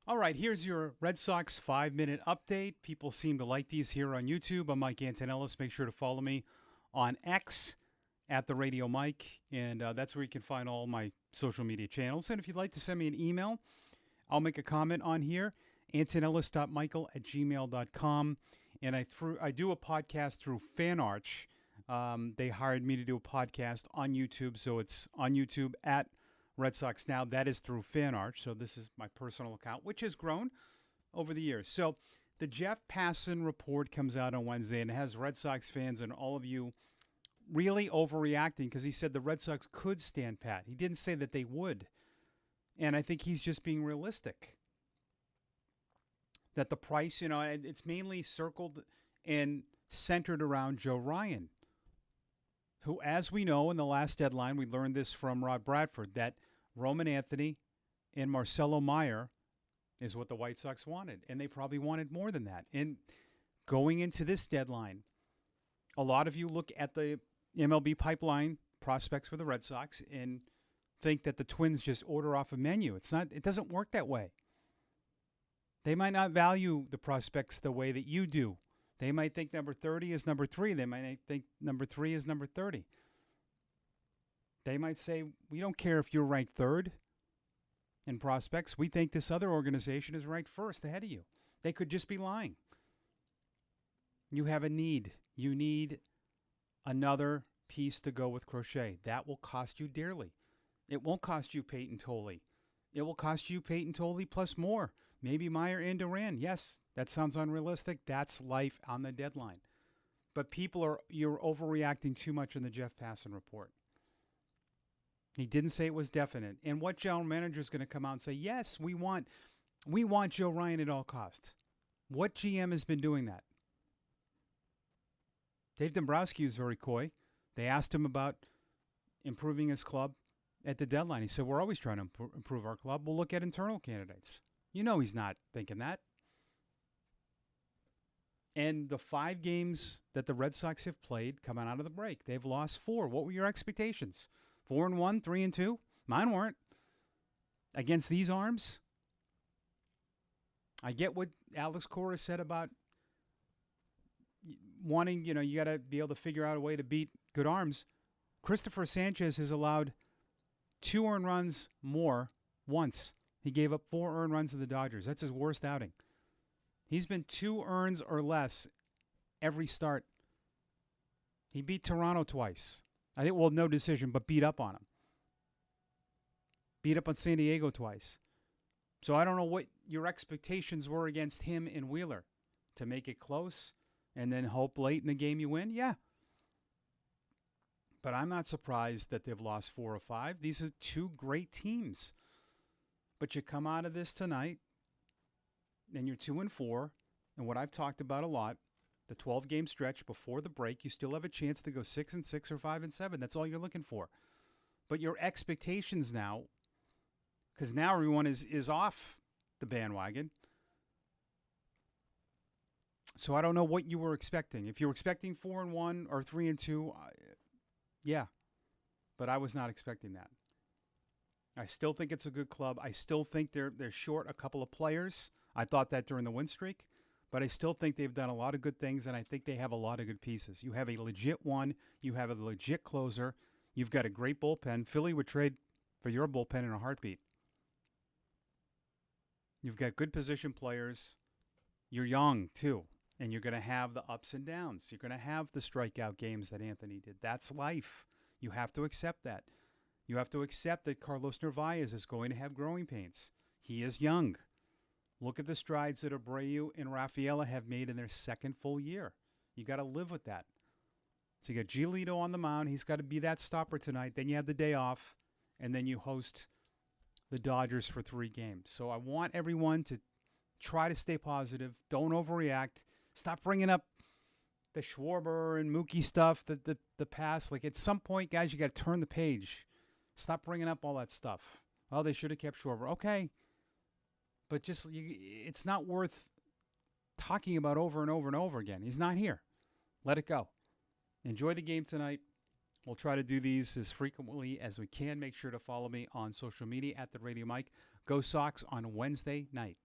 All right, here's your Red Sox 5-minute update. People seem to like these here on YouTube. I'm MikeAntonellis. Make sure to follow me on X at the Radio Mike, and that's where you can find all my social media channels. And if you'd like to send me an email, I'll make a comment on here, antonellis.michael@gmail.com. And I do a podcast through FanArch. They hired me to do a podcast on YouTube, so it's on YouTube at Red Sox Now. That is through FanArch, so this is my personal account, which has grown over the years. So the Jeff Passan report comes out on Wednesday, and it has Red Sox fans and all of you really overreacting because he said the Red Sox could stand pat. He didn't say that they would. And I think he's just being realistic. That the price, it's mainly circled and centered around Joe Ryan, who, as we know in the last deadline, we learned this from Rod Bradford, that Roman Anthony and Marcelo Meyer is what the White Sox wanted. And they probably wanted more than that. And going into this deadline, a lot of you look at the MLB pipeline prospects for the Red Sox and think that the Twins just order off a menu. It doesn't work that way. They might not value the prospects the way that you do. They might think number 30 is number 3. They might think number 3 is number 30. They might say, we don't care if you're ranked 3rd in prospects. We think this other organization is ranked 1st ahead of you. They could just be lying. You have a need. You need another piece to go with Crochet. That will cost you dearly. It won't cost you Peyton Tolley. It will cost you Peyton Tolley plus more. Maybe Meyer and Duran. Yes, that sounds unrealistic. That's life on the deadline. But you're overreacting too much in the Jeff Passan report. He didn't say it was definite. And what general manager is going to come out and say, yes, we want Joe Ryan at all costs? What GM has been doing that? Dave Dombrowski was very coy. They asked him about improving his club at the deadline. He said, we're always trying to improve our club. We'll look at internal candidates. You know he's not thinking that. And the 5 games that the Red Sox have played coming out of the break, they've lost 4. What were your expectations? 4-1, 3-2? Mine weren't. Against these arms? I get what Alex Cora said about wanting, you got to be able to figure out a way to beat good arms. Christopher Sanchez has allowed 2 earned runs more once. He gave up 4 earned runs to the Dodgers. That's his worst outing. He's been 2 earns or less every start. He beat Toronto twice. I think, no decision, but beat up on him. Beat up on San Diego twice. So I don't know what your expectations were against him and Wheeler. To make it close and then hope late in the game you win? Yeah. But I'm not surprised that they've lost 4 or 5. These are 2 great teams. But you come out of this tonight, and you're 2-4, and what I've talked about a lot, the 12-game stretch before the break, you still have a chance to go 6-6 or 5-7. That's all you're looking for. But your expectations now, because now everyone is off the bandwagon. So I don't know what you were expecting. If you were expecting 4-1 or 3-2, yeah. But I was not expecting that. I still think it's a good club. I still think they're short a couple of players. I thought that during the win streak. But I still think they've done a lot of good things, and I think they have a lot of good pieces. You have a legit one. You have a legit closer. You've got a great bullpen. Philly would trade for your bullpen in a heartbeat. You've got good position players. You're young, too, and you're going to have the ups and downs. You're going to have the strikeout games that Anthony did. That's life. You have to accept that. You have to accept that Carlos Narvaez is going to have growing pains. He is young. Look at the strides that Abreu and Rafaela have made in their second full year. You got to live with that. So you got Giolito on the mound. He's got to be that stopper tonight. Then you have the day off, and then you host the Dodgers for 3 games. So I want everyone to try to stay positive. Don't overreact. Stop bringing up the Schwarber and Mookie stuff, the past. Like, at some point, guys, you got to turn the page. Stop bringing up all that stuff. Oh, they should have kept Schwarber. Okay. But it's not worth talking about over and over and over again. He's not here. Let it go. Enjoy the game tonight. We'll try to do these as frequently as we can. Make sure to follow me on social media at The Radio Mike. Go Sox on Wednesday night.